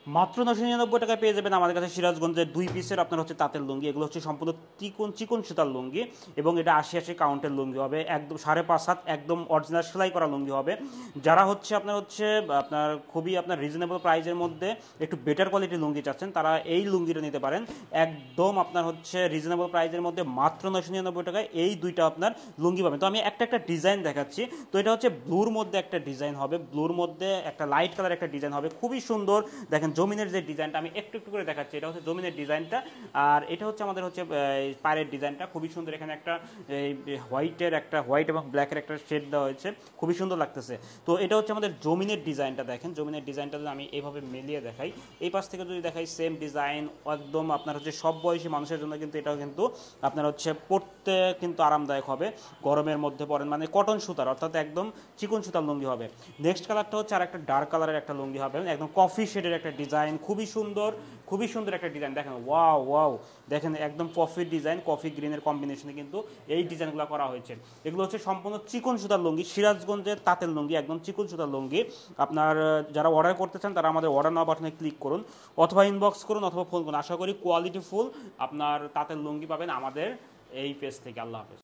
মাত্র 999 টাকায় পেয়ে যাবেন আমাদের কাছে সিরাজগঞ্জের 2 পিসের আপনার হচ্ছে তাঁতের লুঙ্গি। এগুলো হচ্ছে সম্পূর্ণ চিকন চিকন সুতার লুঙ্গি এবং এটা 80-80 কাউন্টের লুঙ্গি হবে, একদম 5.5 হাত একদম অরিজিনাল সেলাই করা লুঙ্গি হবে। যারা হচ্ছে আপনার খুবই আপনার রিজনেবল প্রাইসের মধ্যে একটু বেটার কোয়ালিটির লুঙ্গি চাচ্ছেন, তারা এই লুঙ্গিটা নিতে পারেন। একদম আপনার হচ্ছে রিজনেবল প্রাইসের মধ্যে মাত্র 999 টাকায় এই দুইটা আপনার লুঙ্গি পাবেন। তো আমি একটা একটা ডিজাইন দেখাচ্ছি। তো এটা হচ্ছে ব্লুর মধ্যে একটা ডিজাইন হবে, ব্লুর মধ্যে একটা লাইট কালার একটা ডিজাইন হবে, খুবই সুন্দর। দেখেন জমিনের যে ডিজাইনটা আমি একটু একটু করে দেখাচ্ছি, এটা হচ্ছে জমিনের ডিজাইনটা। আর এটা হচ্ছে আমাদের হচ্ছে পায়ের ডিজাইনটা খুবই সুন্দর। এখানে একটা হোয়াইট এবং ব্ল্যাকের একটা শেড দেওয়া হয়েছে, খুবই সুন্দর লাগতেছে। তো এটা হচ্ছে আমাদের জমিনের ডিজাইনটা। দেখেন জমিনের ডিজাইনটা যদি আমি এইভাবে মিলিয়ে দেখাই, এই পাশ থেকে যদি দেখাই সেম ডিজাইন, একদম আপনার হচ্ছে সব বয়সী মানুষের জন্য কিন্তু এটাও কিন্তু আপনার হচ্ছে পরতে কিন্তু আরামদায়ক হবে। গরমের মধ্যে পরেন মানে কটন সুতার, অর্থাৎ একদম চিকন সুতার লুঙ্গি হবে। নেক্সট কালারটা হচ্ছে আর একটা ডার্ক কালারের একটা লুঙ্গি হবে, একদম কফি শেডের একটা ডিজাইন, খুবই সুন্দর, খুবই সুন্দর একটা ডিজাইন। দেখেন ওয়াও ওয়াও, দেখেন একদম কফি ডিজাইন, কফি গ্রিনের কম্বিনেশনে কিন্তু এই ডিজাইনগুলো করা হয়েছে। এগুলো হচ্ছে সম্পূর্ণ চিকন সুতার লুঙ্গি, সিরাজগঞ্জের তাঁতের লুঙ্গি, একদম চিকন সুতার লুঙ্গি। আপনার যারা অর্ডার করতে চান তারা আমাদের অর্ডার নাও বাটনে ক্লিক করুন, অথবা ইনবক্স করুন, অথবা ফোন করুন। আশা করি কোয়ালিটি ফুল আপনার তাঁতের লুঙ্গি পাবেন আমাদের এই পেজ থেকে। আল্লাহ হাফেজ।